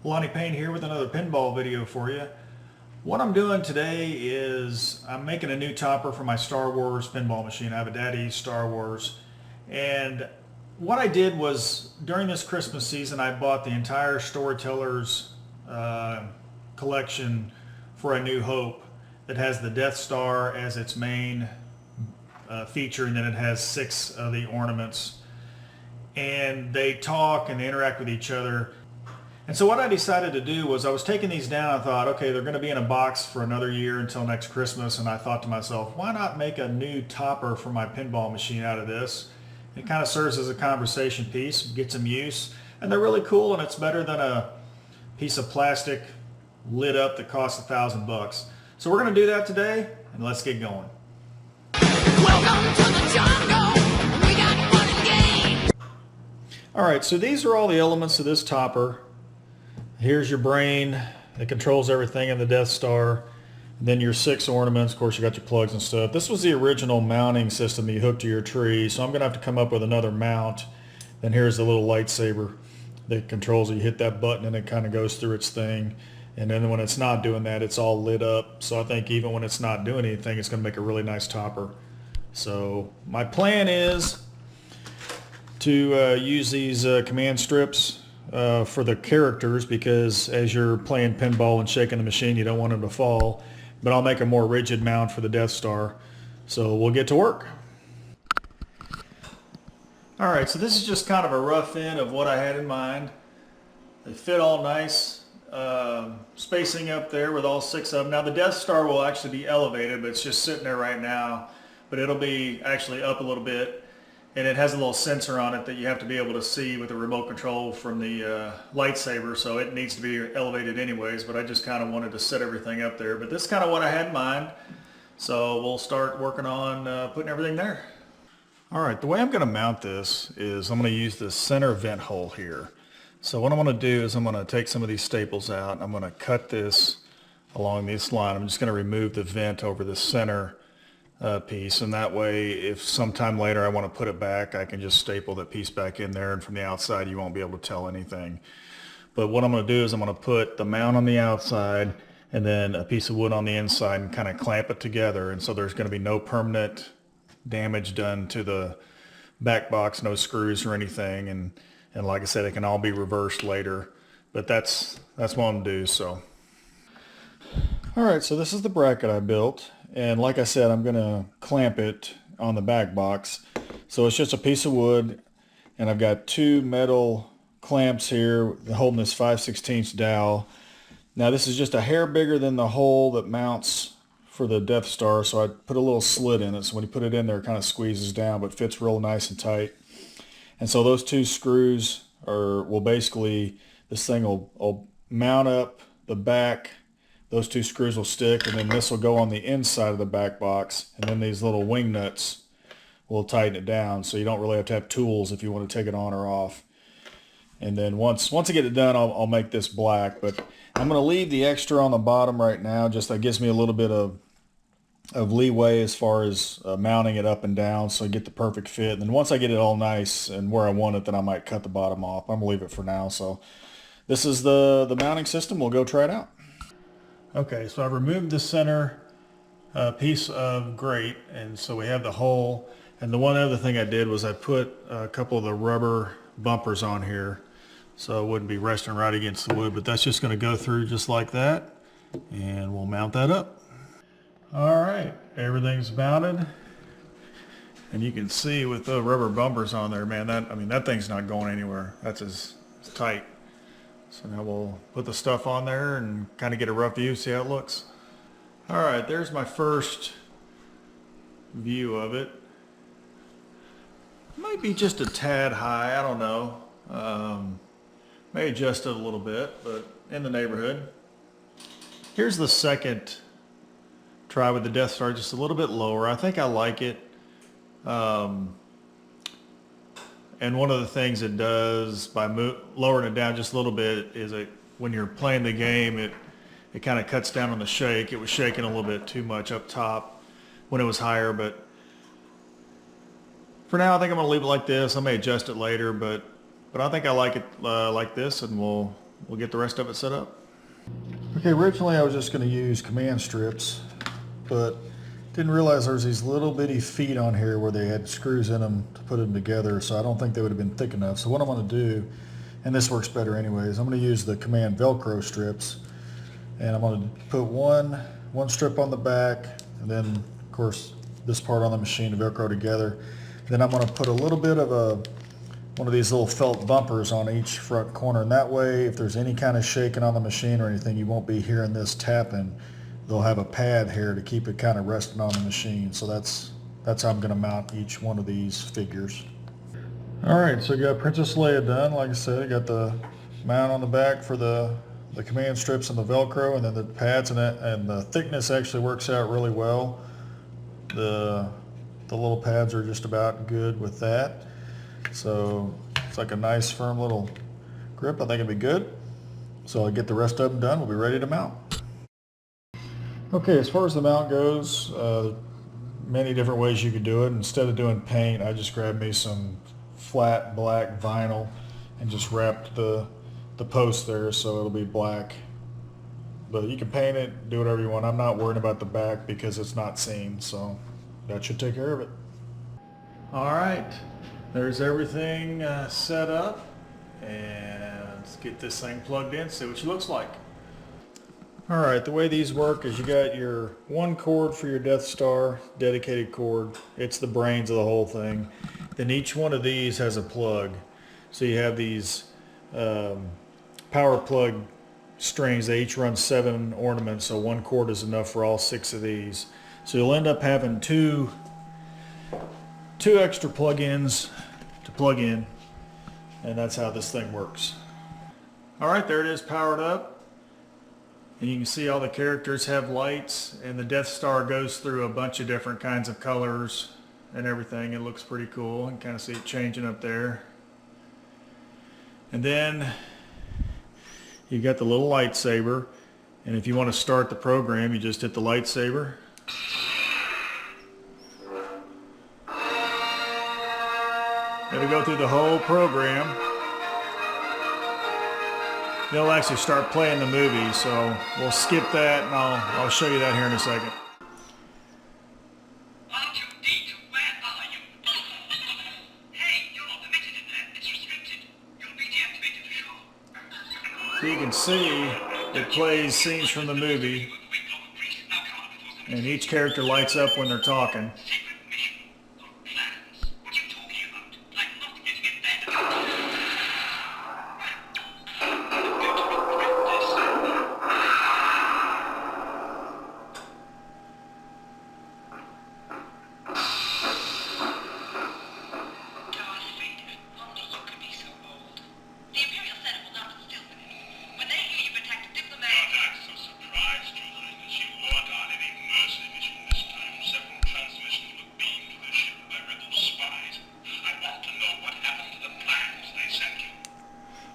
Lonnie Payne here with another pinball video for you. What I'm doing today is I'm making a new topper for my Star Wars pinball machine. I have a Daddy Star Wars, and what I did was during this Christmas season I bought the entire Storytellers collection for A New Hope that has the Death Star as its main feature, and then it has 6 of the ornaments, and they talk and they interact with each other. And so what I decided to do was I was taking these down. I thought, okay, they're going to be in a box for another year until next Christmas, and I thought to myself, why not make a new topper for my pinball machine out of this? It kind of serves as a conversation piece, get some use, and they're really cool, and it's better than a piece of plastic lit up that costs $1,000. So we're going to do that today, and let's get going. Welcome to the jungle. We got fun and games. All right, so these are all the elements of this topper. Here's your brain that controls everything in the Death Star. And then your 6 ornaments. Of course, you got your plugs and stuff. This was the original mounting system that you hooked to your tree, so I'm going to have to come up with another mount. Then here's the little lightsaber that controls it. You hit that button and it kind of goes through its thing. And then when it's not doing that, it's all lit up. So I think even when it's not doing anything, it's going to make a really nice topper. So my plan is to use these command strips for the characters, because as you're playing pinball and shaking the machine, you don't want them to fall. But I'll make a more rigid mount for the Death Star. So we'll get to work. All right, so this is just kind of a rough end of what I had in mind. They fit all nice, spacing up there with all 6 of them. Now the Death Star will actually be elevated, but it's just sitting there right now. But it'll be actually up a little bit. And it has a little sensor on it that you have to be able to see with the remote control from the lightsaber, so it needs to be elevated anyways, but I just kind of wanted to set everything up there. But this is kind of what I had in mind, so we'll start working on putting everything there. All right, the way I'm going to mount this is I'm going to use this center vent hole here. So what I'm going to do is I'm going to take some of these staples out, and I'm going to cut this along this line. I'm just going to remove the vent over the center piece, and that way if sometime later I want to put it back, I can just staple that piece back in there, and from the outside you won't be able to tell anything. But what I'm going to do is I'm going to put the mount on the outside and then a piece of wood on the inside and kind of clamp it together, and so there's going to be no permanent damage done to the back box, no screws or anything, and like I said, it can all be reversed later, but that's what I'm going to do. So alright, so this is the bracket I built. And like I said, I'm going to clamp it on the back box. So it's just a piece of wood, and I've got 2 metal clamps here holding this 5/16 dowel. Now this is just a hair bigger than the hole that mounts for the Death Star, so I put a little slit in it. So when you put it in there, it kind of squeezes down, but fits real nice and tight. And so those 2 screws will basically, this thing will mount up the back. Those 2 screws will stick, and then this will go on the inside of the back box, and then these little wing nuts will tighten it down, so you don't really have to have tools if you want to take it on or off. And then once I get it done, I'll make this black, but I'm going to leave the extra on the bottom right now. Just that gives me a little bit of leeway as far as mounting it up and down, so I get the perfect fit. And then once I get it all nice and where I want it, then I might cut the bottom off. I'm going to leave it for now. So this is the mounting system. We'll go try it out. Okay, so I removed the center piece of grate, and so we have the hole. And the one other thing I did was I put a couple of the rubber bumpers on here so it wouldn't be resting right against the wood, but that's just going to go through just like that, and we'll mount that up. All right, everything's mounted, and you can see with the rubber bumpers on there, man, that thing's not going anywhere. That's as tight. So now we'll put the stuff on there and kind of get a rough view, see how it looks. All right, there's my first view of it. Might be just a tad high, I don't know. May adjust it a little bit, but in the neighborhood. Here's the second try with the Death Star, just a little bit lower. I think I like it. And one of the things it does by lowering it down just a little bit is when you're playing the game, it kind of cuts down on the shake. It was shaking a little bit too much up top when it was higher, but for now I think I'm going to leave it like this. I may adjust it later, but I think I like it like this, and we'll we'll get the rest of it set up. Okay, originally I was just going to use command strips, but didn't realize there's these little bitty feet on here where they had screws in them to put them together, so I don't think they would have been thick enough. So what I'm going to do, and this works better anyways, I'm going to use the command Velcro strips, and I'm going to put one strip on the back, and then of course this part on the machine to Velcro together. Then I'm going to put a little bit of one of these little felt bumpers on each front corner, and that way if there's any kind of shaking on the machine or anything, you won't be hearing this tapping. They'll have a pad here to keep it kind of resting on the machine. So that's how I'm going to mount each one of these figures. Alright, so I got Princess Leia done. Like I said, I got the mount on the back for the command strips and the Velcro, and then the pads, and the thickness actually works out really well. The little pads are just about good with that. So it's like a nice firm little grip. I think it'll be good. So I'll get the rest of them done. We'll be ready to mount. Okay, as far as the mount goes, many different ways you could do it. Instead of doing paint, I just grabbed me some flat black vinyl and just wrapped the post there so it'll be black. But you can paint it, do whatever you want. I'm not worried about the back because it's not seen, so that should take care of it. All right, there's everything set up, and let's get this thing plugged in, see what she looks like. All right, the way these work is you got your one cord for your Death Star, dedicated cord. It's the brains of the whole thing. Then each one of these has a plug. So you have these power plug strings. They each run 7 ornaments, so one cord is enough for all 6 of these. So you'll end up having two extra plug-ins to plug in, and that's how this thing works. All right, there it is, powered up. And you can see all the characters have lights, and the Death Star goes through a bunch of different kinds of colors and everything. It looks pretty cool. You can kind of see it changing up there. And then you got the little lightsaber, and if you want to start the program, you just hit the lightsaber. It'll go through the whole program. They'll actually start playing the movie, so we'll skip that, and I'll show you that here in a second. R2D2, where are you? Hey, you're not permitted in there. It's restricted. You'll be deactivated ashore. So you can see it plays scenes from the movie, and each character lights up when they're talking. Secret mission. Not plans. What are you talking about? Like not getting in there.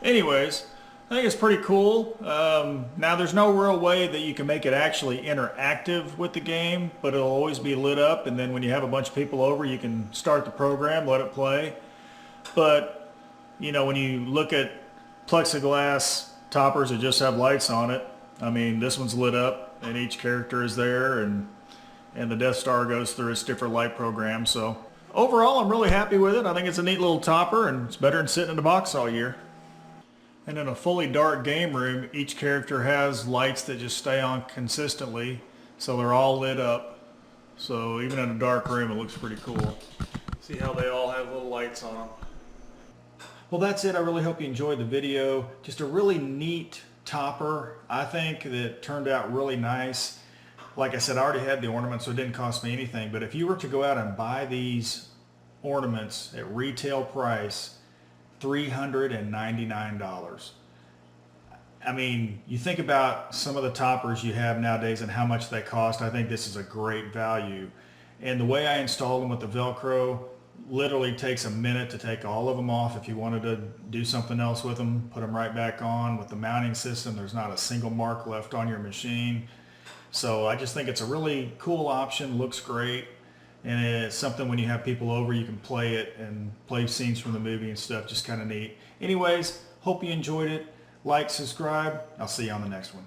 Anyways, I think it's pretty cool. Now there's no real way that you can make it actually interactive with the game, but it'll always be lit up, and then when you have a bunch of people over, you can start the program, let it play. But, you know, when you look at plexiglass toppers that just have lights on it, I mean, this one's lit up, and each character is there, and the Death Star goes through its different light program. So overall, I'm really happy with it. I think it's a neat little topper, and it's better than sitting in the box all year. And in a fully dark game room, each character has lights that just stay on consistently, so they're all lit up. So even in a dark room, it looks pretty cool. See how they all have little lights on them. Well, that's it. I really hope you enjoyed the video. Just a really neat topper. I think that it turned out really nice. Like I said, I already had the ornaments, so it didn't cost me anything. But if you were to go out and buy these ornaments at retail price, $399. I mean, you think about some of the toppers you have nowadays and how much they cost. I think this is a great value. And the way I installed them with the Velcro literally takes a minute to take all of them off. If you wanted to do something else with them, put them right back on. With the mounting system, there's not a single mark left on your machine. So I just think it's a really cool option, looks great. And it's something when you have people over, you can play it and play scenes from the movie and stuff, just kind of neat. Anyways, hope you enjoyed it. like, subscribe. I'll see you on the next one.